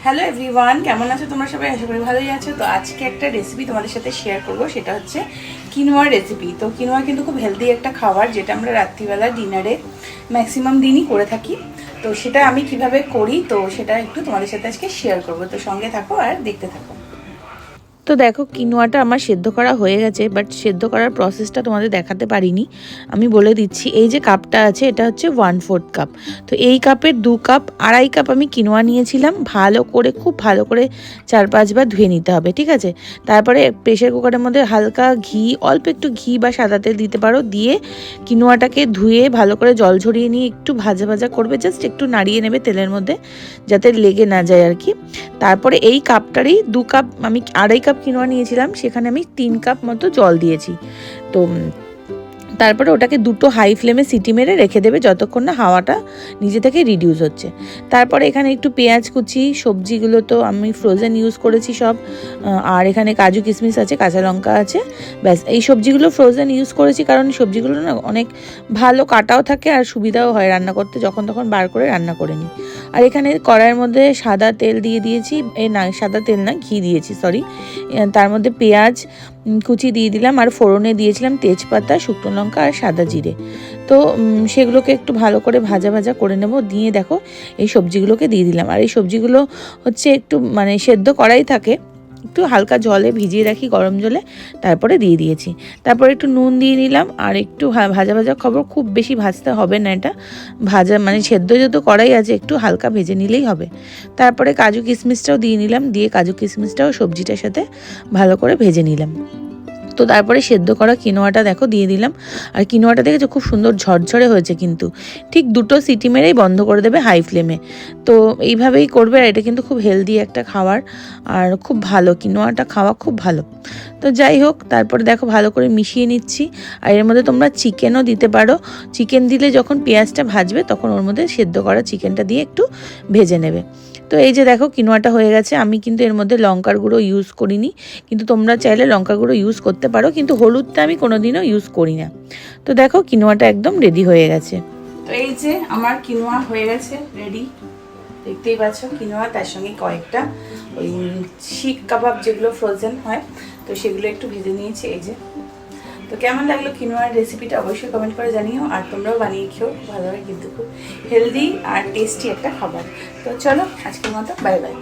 Hello everyone, কেমন আছো তোমরা সবাই? আশা করি ভালোই আছো। তো আজকে একটা রেসিপি তোমাদের সাথে শেয়ার করব, সেটা হচ্ছে কিনোয়ার রেসিপি। তো কিনোয়া কিন্তু খুব হেলদি একটা খাবার, যেটা আমরা রাত্রিবেলা ডিনারে ম্যাক্সিমাম দিনই করে থাকি। তো সেটা আমি কিভাবে করি, তো সেটা একটু তোমাদের সাথে আজকে শেয়ার করব। তো সঙ্গে থাকো আর দেখতে থাকো। তো দেখো, কিনোয়াটা আমার সেদ্ধ করা হয়ে গেছে, বাট সেদ্ধ করার প্রসেসটা তোমাদের দেখাতে পারিনি। আমি বলে দিচ্ছি, এই যে কাপটা আছে এটা হচ্ছে 1/4 কাপ। তো এই কাপের 2 কাপ, 2.5 কাপ আমি কিনোয়া নিয়েছিলাম। ভালো করে, খুব ভালো করে 4-5 বার ধুয়ে নিতে হবে, ঠিক আছে? তারপরে প্রেশার কুকারের মধ্যে হালকা ঘি, অল্প একটু ঘি বা সাদা তেল দিতে পারো, দিয়ে কিনোয়াটাকে ধুয়ে ভালো করে জল ঝরিয়ে নিয়ে একটু ভাজা ভাজা করবে, জাস্ট একটু নাড়িয়ে নেবে তেলের মধ্যে, যাতে লেগে না যায় আর কি। তারপরে এই কাপটারই 2 কাপ, আমি 2.5 কাপ কিনোয়া নিয়েছিলাম, সেখানে আমি 3 কাপ মতো জল দিয়েছি। তো তারপরে ওটাকে দুটো হাই ফ্লেমে সিটি মেরে রেখে দেবে, যতক্ষণ না হাওয়াটা নিজে থেকে রিডিউস হচ্ছে। তারপরে এখানে একটু পেঁয়াজ কুচি, সবজিগুলো তো আমি ফ্রোজেন ইউজ করেছি সব, আর এখানে কাজু কিশমিশ আছে, কাঁচা লঙ্কা আছে, ব্যাস। এই সবজিগুলো ফ্রোজেন ইউজ করেছি কারণ সবজিগুলো না অনেক ভালো কাটাও থাকে আর সুবিধাও হয় রান্না করতে, যখন তখন বার করে রান্না করে নিই। আর এখানে কড়াইয়ের মধ্যে সাদা তেল দিয়ে দিয়েছি, না সাদা তেল না, ঘি দিয়েছি, সরি। তার মধ্যে পেঁয়াজ কুচি দিয়ে দিলাম, আর ফোড়নে দিয়েছিলাম তেজপাতা, শুকনো লঙ্কা আর সাদা জিরে। তো সেগুলোকে একটু ভালো করে ভাজা ভাজা করে নেব। দিয়ে দেখো, এই সবজিগুলোকে দিয়ে দিলাম। আর এই সবজিগুলো হচ্ছে একটু মানে সেদ্ধ করাই থাকে, একটু হালকা জলে ভিজিয়ে রাখি, গরম জলে, তারপরে দিয়ে দিয়েছি। তারপরে একটু নুন দিয়ে নিলাম, আর একটু ভাজা ভাজা খবর, খুব বেশি ভাজতে হবে না, এটা ভাজা মানে সেদ্ধ যেহেতু করাই আছে, একটু হালকা ভেজে নিলেই হবে। তারপরে কাজু কিশমিশটাও দিয়ে নিলাম, দিয়ে কাজু কিশমিশটাও সবজিটার সাথে ভালো করে ভেজে নিলাম। তো তারপরে সেদ্ধ করা কিনোয়াটা দেখো দিয়ে দিলাম। আর কিনোয়াটা দেখেছো খুব সুন্দর ঝরঝরে হয়েছে, কিন্তু ঠিক 2টো সিটি মেরেই বন্ধ করে দেবে হাই ফ্লেমে। তো এইভাবেই করবে, আর এটা কিন্তু খুব হেলদি একটা খাবার, আর খুব ভালো, কিনোয়াটা খাওয়া খুব ভালো। তো যাই হোক, তারপরে দেখো ভালো করে মিশিয়ে নিচ্ছি। আর এর মধ্যে তোমরা চিকেনও দিতে পারো। চিকেন দিলে যখন পেঁয়াজটা ভাজবে, তখন ওর মধ্যে সেদ্ধ করা চিকেনটা দিয়ে একটু ভেজে নেবে। তো এই যে দেখো, কিনোয়াটা হয়ে গেছে। আমি কিন্তু এর মধ্যে লঙ্কার গুঁড়ো ইউজ করিনি, কিন্তু তোমরা চাইলে লঙ্কা গুঁড়ো ইউজ করতে পারো, কিন্তু হলুদটা আমি কোনোদিনও ইউজ করি না। তো দেখো, কিনোয়াটা একদম রেডি হয়ে গেছে। তো এই যে আমার কিনোয়া হয়ে গেছে রেডি, দেখতেই পাচ্ছ কিনোয়া, তার সঙ্গে কয়েকটা ওই শিক কাবাব যেগুলো ফ্রোজেন হয়, তো সেগুলো একটু ভেজে নিয়েছি। এই যে, তো কেমন লাগলো কিনোয়ার রেসিপিটা অবশ্যই কমেন্ট করে জানিও। আর তোমরাও বানিয়ে খেও, খুব ভালো হয়, কিন্তু খুব হেলদি আর টেস্টি একটা খাবার। তো চলো, আজকের মতো বাই বাই।